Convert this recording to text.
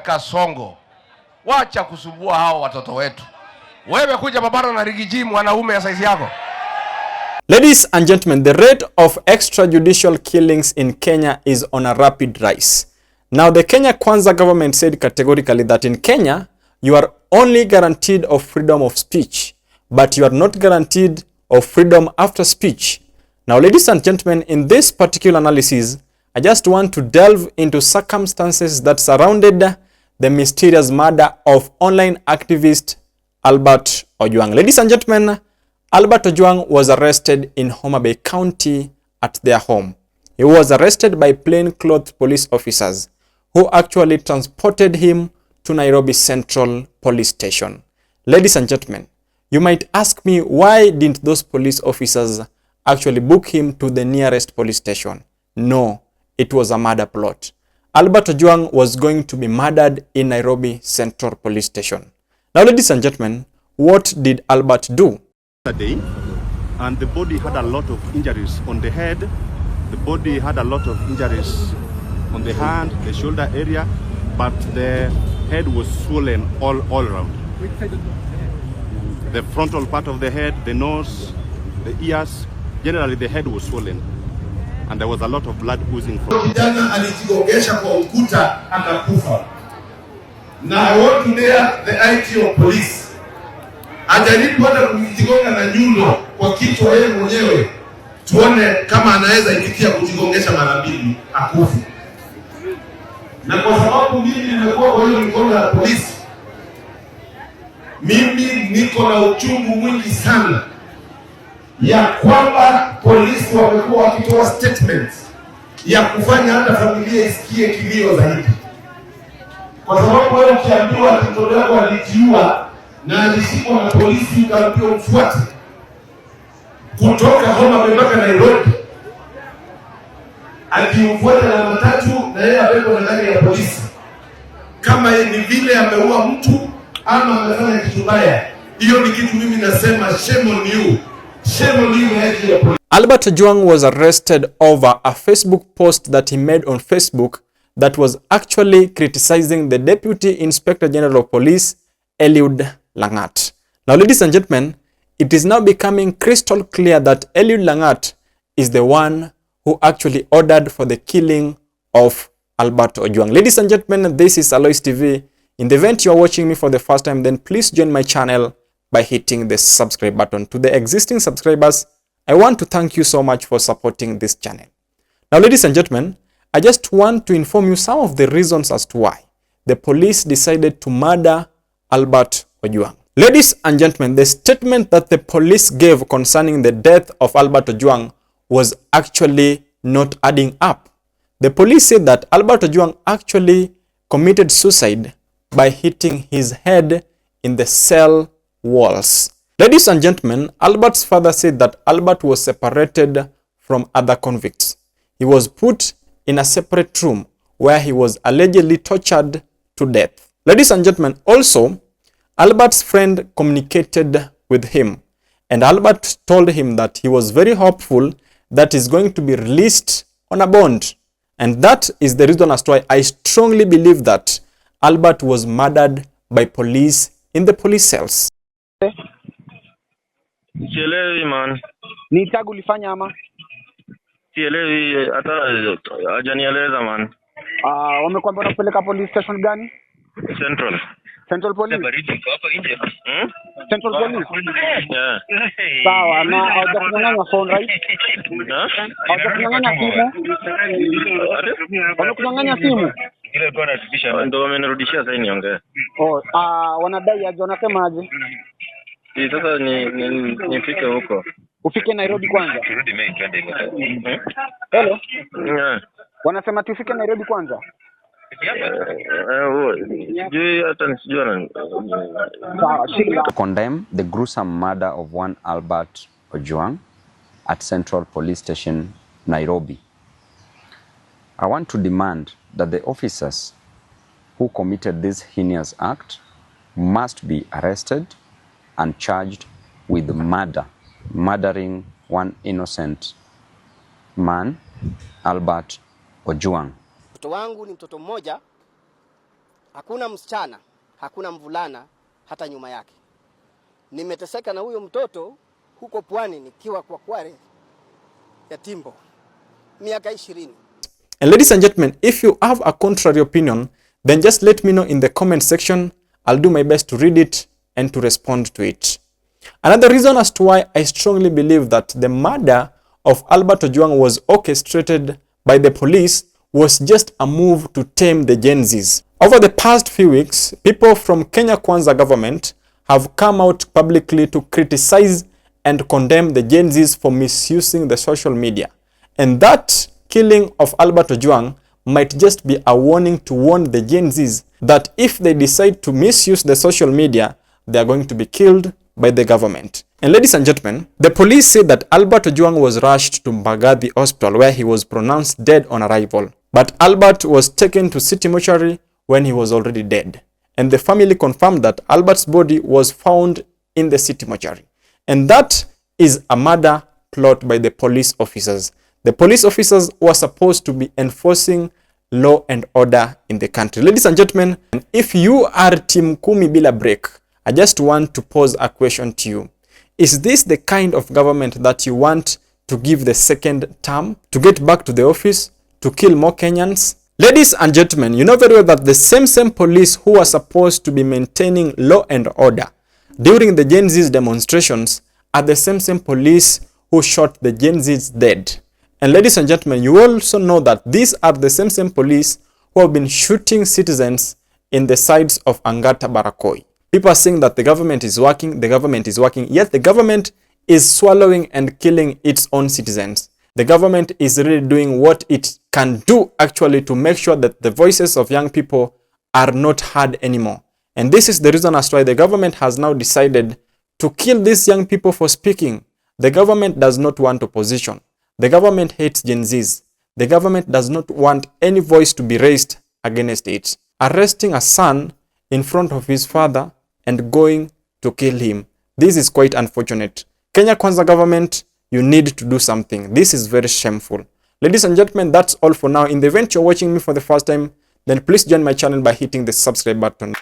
Kasongo, wacha kusumbua hao watoto wetu. Wewe kuja babara na rigiji mwanaume ya saizi yako. Ladies and gentlemen, the rate of extrajudicial killings in Kenya is on a rapid rise. Now, the Kenya Kwanza government said categorically that in Kenya, you are only guaranteed of freedom of speech, but you are not guaranteed of freedom after speech. Now, ladies and gentlemen, in this particular analysis, I just want to delve into circumstances that surrounded the mysterious murder of online activist Albert Ojwang. Ladies and gentlemen, Albert Ojwang was arrested in Homa Bay County at their home. He was arrested by plainclothes police officers who actually transported him to Nairobi Central Police Station. Ladies and gentlemen, you might ask me, why didn't those police officers actually book him to the nearest police station? No, it was a murder plot. Albert Ojwang was going to be murdered in Nairobi Central Police Station. Now, ladies and gentlemen, what did Albert do? And the body had a lot of injuries on the head. The body had a lot of injuries on the hand, the shoulder area, but the head was swollen all around. The frontal part of the head, the nose, the ears, generally the head was swollen. And there was a lot of blood oozing from it. Kijana alijigongesha kwa ukuta akakufa. Na I want to dare the IT of police. Ajaribu hata kujigonga na nyundo kwa kichwa yeye mwenyewe. Tuone kama anaweza ikitia kujigongesha mara mbili akufe. Na kwa sababu mimi nimekuwa kwa hiyo mikono ya polisi, mimi niko na uchungu mwingi sana ya kwamba polisi wamekuwa wakitoa statements ya kufanya hata familia isikie kilio zaidi. Kwa sababu wewe ukiambiwa mtoto wako alijiua na alishikwa na polisi ukaambiwa mfuate kutoka Homa Bay mpaka Nairobi, akimfuata na matatu na yeye abebwa na gari ya polisi, kama ni vile ameua mtu ama amefanya kitu baya, hiyo ni kitu mimi nasema shame on you. Albert Ojwang was arrested over a Facebook post that he made on Facebook that was actually criticizing the Deputy Inspector General of Police, Eliud Langat. Now, ladies and gentlemen, it is now becoming crystal clear that Eliud Langat is the one who actually ordered for the killing of Albert Ojwang. Ladies and gentlemen, this is Alois TV. In the event you are watching me for the first time, then please join my channel by hitting the subscribe button. To the existing subscribers, I want to thank you so much for supporting this channel. Now, ladies and gentlemen, I just want to inform you some of the reasons as to why the police decided to murder Albert Ojwang. Ladies and gentlemen, the statement that the police gave concerning the death of Albert Ojwang was actually not adding up. The police said that Albert Ojwang actually committed suicide by hitting his head in the cell walls. Ladies and gentlemen, Albert's father said that Albert was separated from other convicts. He was put in a separate room where he was allegedly tortured to death. Ladies and gentlemen, also, Albert's friend communicated with him, and Albert told him that he was very hopeful that he's going to be released on a bond. And that is the reason as to why I strongly believe that Albert was murdered by police in the police cells. Sielewi man. Ni tagu ulifanya ama? Sielewi hata hajanieleza man. Wamekwambia unapeleka police station gani? Central Police. Hapa nje. Central Police. Yeah. Sawa, na haujakunyang'anya phone right? Haujakunyang'anya simu? Wamekunyang'anya simu? Ile kwa nafikisha ndio wamenirudishia sasa niongee. Wanadai aje, wanasema aje? Sasa nifike huko. Ufike Nairobi kwanza. Turudi Mei twende huko. Hello? Yeah. Wanasema tufike Nairobi kwanza. Condemn the gruesome murder of one Albert Ojwang at Central Police Station, Nairobi. I want to demand that the officers who committed this heinous act must be arrested and charged with murder, murdering one innocent man, Albert Ojwang. Mtoto wangu ni mtoto mmoja, hakuna msichana, hakuna mvulana hata nyuma yake. Nimeteseka na huyo mtoto huko pwani nikiwa kwa Kware ya Timbo miaka 20. And ladies and gentlemen, if you have a contrary opinion, then just let me know in the comment section. I'll do my best to read it and to respond to it. Another reason as to why I strongly believe that the murder of Albert Ojwang was orchestrated by the police was just a move to tame the Gen Zs. Over the past few weeks, people from Kenya Kwanza government have come out publicly to criticize and condemn the Gen Zs for misusing the social media. And that killing of Albert Ojwang might just be a warning to warn the Gen Zs that if they decide to misuse the social media, they are going to be killed by the government. And ladies and gentlemen, the police said that Albert Ojwang was rushed to Mbagathi Hospital where he was pronounced dead on arrival. But Albert was taken to City Mortuary when he was already dead. And the family confirmed that Albert's body was found in the City Mortuary. And that is a murder plot by the police officers. The police officers were supposed to be enforcing law and order in the country. Ladies and gentlemen, if you are Team Kumi Bila Break, I just want to pose a question to you. Is this the kind of government that you want to give the second term, to get back to the office, to kill more Kenyans? Ladies and gentlemen, you know very well that the same police who are supposed to be maintaining law and order during the Gen Z's demonstrations are the same police who shot the Gen Z's dead. And ladies and gentlemen, you also know that these are the same police who have been shooting citizens in the sides of Angata Barakoi. People are saying that the government is working, yet the government is swallowing and killing its own citizens. The government is really doing what it can do actually to make sure that the voices of young people are not heard anymore. And this is the reason as to why the government has now decided to kill these young people for speaking. The government does not want opposition. The government hates Gen Zs. The government does not want any voice to be raised against it. Arresting a son in front of his father and going to kill him. This is quite unfortunate. Kenya Kwanza government, you need to do something. This is very shameful. Ladies and gentlemen, that's all for now. In the event you're watching me for the first time, then please join my channel by hitting the subscribe button.